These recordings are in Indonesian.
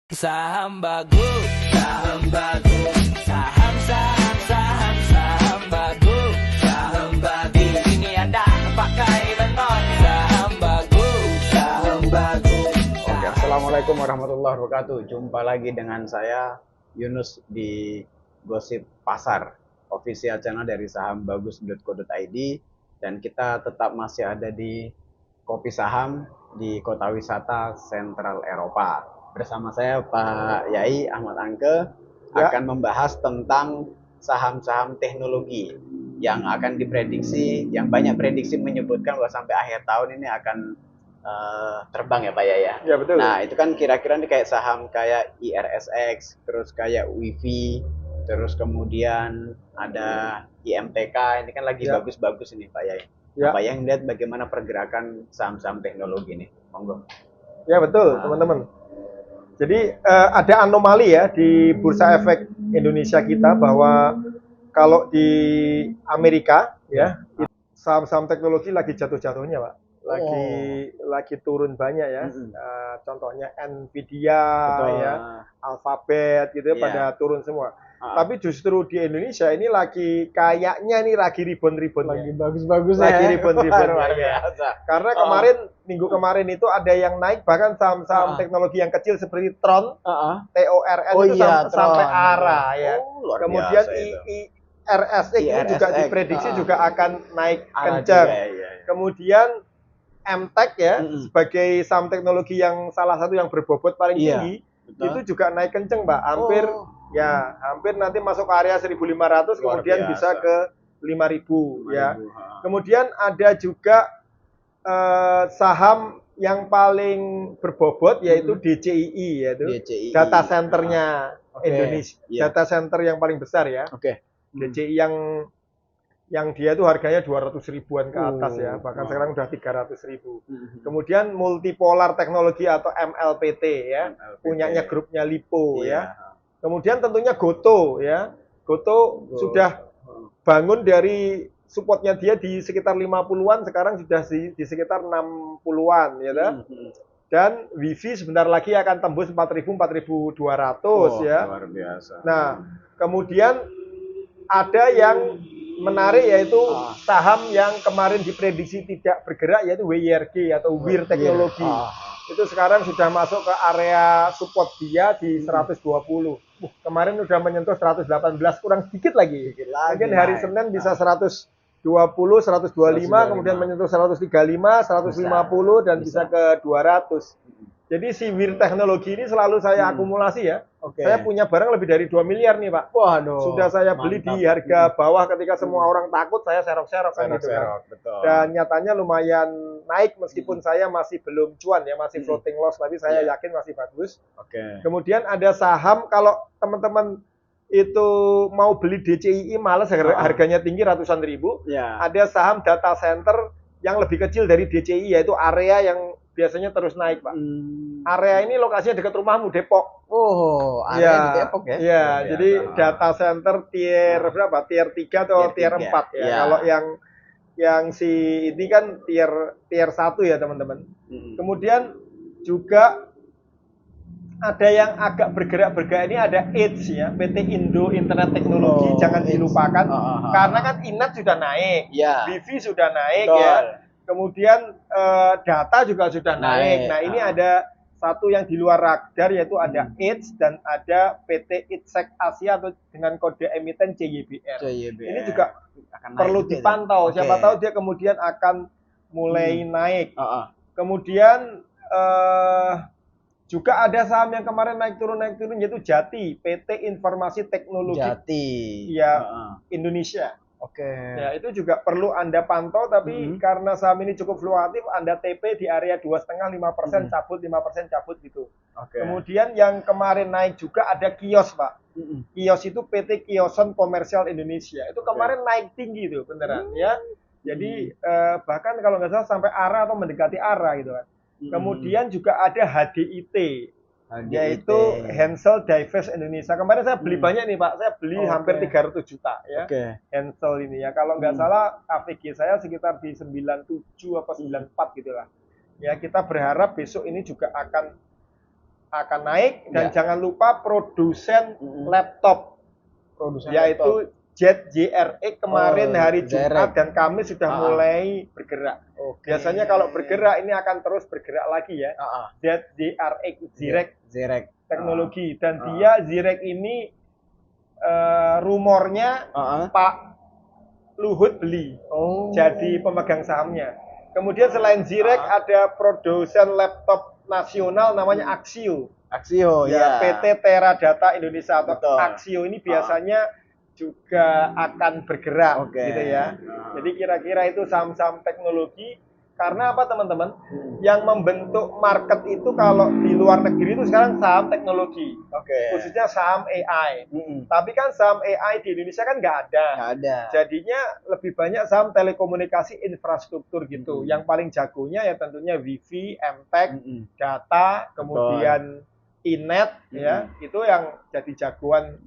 Saham bagus, saham bagus, saham saham saham saham bagus, saham bagus. Ini ada pakai beton, saham bagus, saham bagus. Oke, assalamualaikum warahmatullahi wabarakatuh. Jumpa lagi dengan saya Yunus di Gosip Pasar, official channel dari sahambagus.co.id, dan kita tetap masih ada di Kopi Saham di Kota Wisata Sentral Eropa. Bersama saya Pak Yai Ahmad Angke akan membahas tentang saham-saham teknologi yang akan diprediksi, yang banyak prediksi menyebutkan bahwa sampai akhir tahun ini akan terbang ya Pak Yai ya. Ya betul. Nah itu kan kira-kira nih kayak saham kayak IRSX, terus kayak WIFI, terus kemudian ada IMTK, ini kan lagi bagus-bagus ini Pak Yai. Ya. Pak Yai lihat bagaimana pergerakan saham-saham teknologi ini, monggo. Ya betul, teman-teman. Jadi ada anomali ya di Bursa Efek Indonesia kita, bahwa kalau di Amerika ya saham-saham teknologi lagi jatuh-jatuhnya Pak, lagi turun banyak ya. Contohnya Nvidia, Betul. ya, Alphabet gitu ya, pada turun semua. Tapi justru di Indonesia ini kayaknya lagi ribon-ribonnya. Lagi bagus-bagusnya. Lagi ya. ribon-ribonnya. Luar ya. biasa. Karena minggu kemarin itu ada yang naik, bahkan saham-saham teknologi yang kecil seperti Tron, TORN itu sampai ARA ya. Luar Kemudian biasa itu. IRSX itu juga IRSX, diprediksi juga akan naik ARA kencang. juga, ya. Kemudian MTech ya, sebagai saham teknologi yang salah satu yang berbobot paling tinggi, itu juga naik kenceng Mbak, hampir nanti masuk ke area 1.500, kemudian bisa ke 5.000 ya. Kemudian ada juga saham yang paling berbobot yaitu DCII, yaitu DCII. data centernya Indonesia, Iya. data center yang paling besar ya. DCII yang dia itu harganya 200 ribuan ke atas ya, bahkan sekarang udah 300 ribu. Kemudian multipolar teknologi atau MLPT ya, punyanya grupnya Lipo ya. Kemudian tentunya Goto ya. Goto sudah bangun dari supportnya dia di sekitar 50-an, sekarang sudah di sekitar 60-an ya. Dan WIFI sebentar lagi akan tembus 4.000, 4.200 ya. Luar biasa. Nah, kemudian ada yang menarik yaitu saham yang kemarin diprediksi tidak bergerak, yaitu WIRG atau WIR Teknologi. Itu sekarang sudah masuk ke area support dia di 120. Kemarin sudah menyentuh 118, kurang sedikit lagi. Mungkin hari Senin bisa 120, 125, kemudian menyentuh 135, 150 dan bisa ke 200. Jadi si WIR Teknologi ini selalu saya akumulasi ya. Saya punya barang lebih dari 2 miliar nih Pak. Waduh. Sudah saya beli di harga bawah ketika semua orang takut, saya serok-serok kan gitu kan. Betul. Dan nyatanya lumayan naik meskipun saya masih belum cuan ya, masih floating loss, tapi saya yakin masih bagus. Kemudian ada saham, kalau teman-teman itu mau beli DCII males harganya tinggi ratusan ribu. Ada saham data center yang lebih kecil dari DCII, yaitu Area, yang biasanya terus naik Pak. Area ini lokasinya dekat rumahmu, Depok. Area di Depok ya? Iya, jadi data center tier berapa? Tier 3 atau tier 4 ya. Kalau yang si ini kan tier 1 ya teman-teman. Kemudian juga ada yang agak bergerak ini, ada Edge ya, PT Indo Internet Teknologi, jangan dilupakan. Karena kan Inet sudah naik, BV sudah naik ya. Kemudian data juga sudah naik. Nah, ini ada satu yang di luar radar, yaitu ada Edge dan ada PT Itsek Asia atau dengan kode emiten CYBR. Ini juga akan perlu dipantau. Siapa tahu dia kemudian akan mulai naik. Kemudian juga ada saham yang kemarin naik turun yaitu Jati, PT Informasi Teknologi Indonesia. Ya, itu juga perlu Anda pantau, tapi karena saham ini cukup fluktuatif, Anda TP di area 2,5%, 5% cabut, 5% cabut gitu. Kemudian yang kemarin naik juga ada Kios, Pak. Kios itu PT Kioson Komersial Indonesia. Itu kemarin naik tinggi tuh, beneran ya. Jadi bahkan kalau nggak salah sampai ARA atau mendekati ARA gitu kan. Kemudian juga ada HDIT. Yaitu Hensel Divest Indonesia. Kemarin saya beli banyak nih Pak, saya beli hampir 300 juta ya. Hensel ini ya, kalau nggak salah AVG saya sekitar di 97 atau 94 gitu lah. Ya, kita berharap besok ini juga akan akan naik, dan Ya. jangan lupa produsen laptop, yaitu JRX kemarin hari Jumat dan Kamis sudah mulai bergerak. Biasanya kalau bergerak ini akan terus bergerak lagi ya. ZRX teknologi, dan dia ZRX ini rumornya Pak Luhut beli, jadi pemegang sahamnya. Kemudian selain ZRX ada produsen laptop nasional namanya Axio. Ya. PT Teradata Indonesia atau Axio ini biasanya juga akan bergerak gitu ya. Jadi kira-kira itu saham-saham teknologi. Karena apa teman-teman? Yang membentuk market itu kalau di luar negeri itu sekarang saham teknologi, khususnya saham AI. Tapi kan saham AI di Indonesia kan nggak ada. Jadinya lebih banyak saham telekomunikasi infrastruktur gitu. Yang paling jagonya ya tentunya Wifi, MTech, data, kemudian Inet ya, itu yang jadi jagoan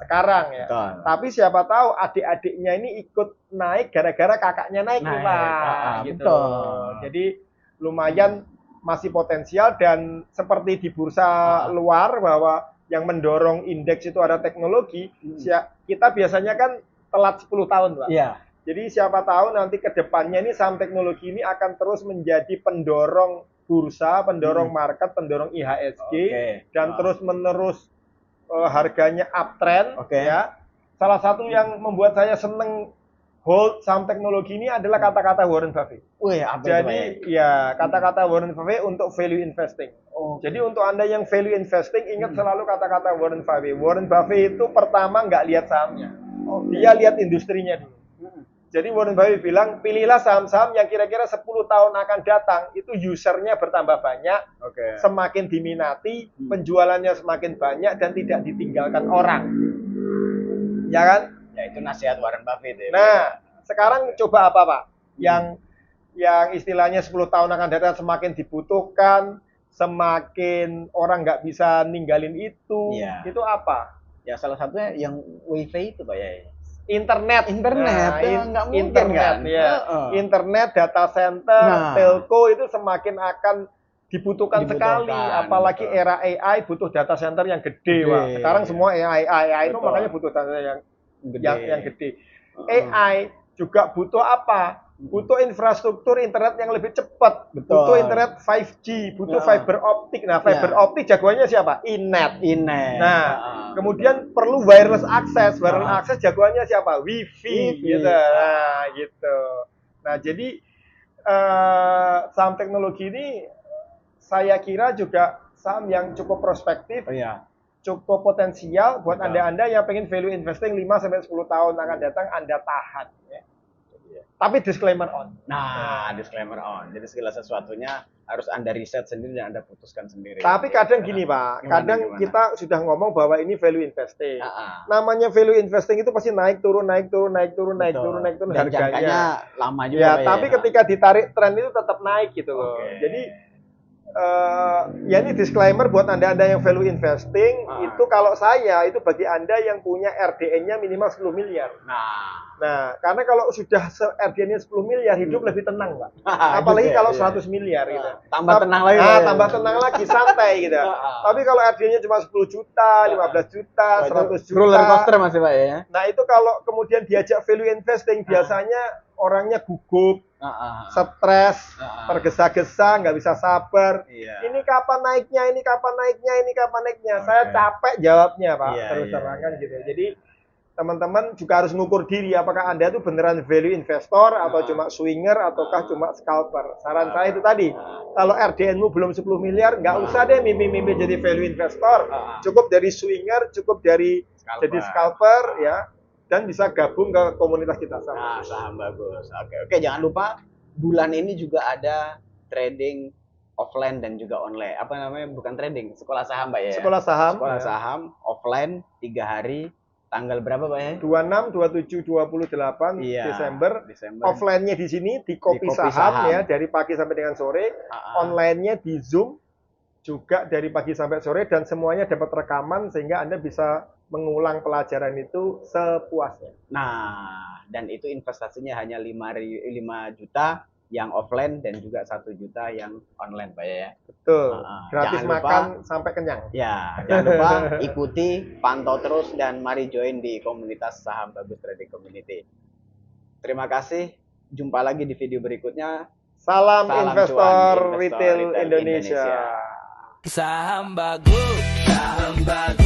sekarang ya. Tapi siapa tahu adik-adiknya ini ikut naik gara-gara kakaknya naik nih Pak, gitu. Jadi lumayan masih potensial, dan seperti di bursa luar bahwa yang mendorong indeks itu ada teknologi, kita biasanya kan telat 10 tahun Pak. Jadi siapa tahu nanti ke depannya ini saham teknologi ini akan terus menjadi pendorong bursa, pendorong market, pendorong IHSG, dan terus-menerus harganya uptrend. Ya. Salah satu yang membuat saya seneng hold saham teknologi ini adalah kata-kata Warren Buffett. Jadi ya kata-kata Warren Buffett untuk value investing. Jadi untuk Anda yang value investing, ingat selalu kata-kata Warren Buffett. Warren Buffett itu pertama nggak lihat sahamnya, dia lihat industrinya dulu. Jadi Warren Buffett bilang, pilihlah saham-saham yang kira-kira 10 tahun akan datang, itu usernya bertambah banyak, semakin diminati, penjualannya semakin banyak, dan tidak ditinggalkan orang. Ya kan? Ya itu nasihat Warren Buffett ya. Nah, sekarang coba apa Pak? Yang istilahnya 10 tahun akan datang semakin dibutuhkan, semakin orang nggak bisa ninggalin itu apa? Ya salah satunya yang WiFi itu Pak ya. Internet, nggak mungkin internet, kan? Ya. Internet, data center, telco itu semakin akan dibutuhkan sekali, apalagi era AI butuh data center yang gede, Pak. Sekarang semua AI itu makanya butuh data yang gede. AI juga butuh apa? Butuh infrastruktur internet yang lebih cepat, butuh internet 5G, butuh fiber optik. Nah, fiber optik jagoannya siapa? Inet. Nah, kemudian perlu wireless access. Wireless access jagoannya siapa? Wifi. Gitu. Nah, gitu. Nah, jadi saham teknologi ini saya kira juga saham yang cukup prospektif, cukup potensial buat Anda-Anda yang pengen value investing 5-10 tahun akan datang, Anda tahan. Ya. Tapi disclaimer on. Disclaimer on. Jadi segala sesuatunya harus Anda riset sendiri dan Anda putuskan sendiri. Tapi kadang gini Pak, kadang kita sudah ngomong bahwa ini value investing. Namanya value investing itu pasti naik turun dan harganya. Lama juga. Ya, tapi ketika ditarik tren itu tetap naik gitu loh. Jadi ya ini disclaimer buat Anda-Anda yang value investing, itu kalau saya itu bagi Anda yang punya RDN-nya minimal 10 miliar. Nah, karena kalau sudah RDN-nya 10 miliar, hidup lebih tenang, Pak. Apalagi kalau 100 miliar gitu. Tambah tenang lagi. Tambah tenang lagi, santai gitu. Tapi kalau RDN-nya cuma 10 juta, 15 juta, 100 juta. Roller coaster masih Pak ya. Nah, itu kalau kemudian diajak value investing, biasanya orangnya gugup, stres, tergesa-gesa, nggak bisa sabar. Ini kapan naiknya, ini kapan naiknya, ini kapan naiknya. Saya capek jawabnya, Pak. Terus terang kan gitu. Jadi teman-teman juga harus mengukur diri apakah Anda itu beneran value investor atau cuma swinger ataukah cuma scalper. Saran saya itu tadi, kalau RDN-mu belum 10 miliar, nggak usah deh mimpi-mimpi jadi value investor. Cukup dari swinger, cukup dari jadi scalper ya. Dan bisa gabung ke komunitas kita sama. Saham bagus. Oke, jangan lupa bulan ini juga ada trading offline dan juga online. Apa namanya? Bukan trading, sekolah saham Pak ya. Sekolah saham. Sekolah saham offline 3 hari. Tanggal berapa Pak ya? 26, 27, 28 Desember. Offline-nya di sini di Kopi Saham ya, dari pagi sampai dengan sore. Online-nya di Zoom juga dari pagi sampai sore, dan semuanya dapat rekaman sehingga Anda bisa mengulang pelajaran itu sepuasnya. Nah, dan itu investasinya hanya 5 juta yang offline dan juga 1 juta yang online Pak ya. Betul. Gratis Jangan lupa, makan sampai kenyang. Ya, jangan lupa ikuti, pantau terus dan mari join di komunitas Saham Bagus Trading Community. Terima kasih. Jumpa lagi di video berikutnya. Salam investor cuan, retail Indonesia. Saham bagus, saham bagus.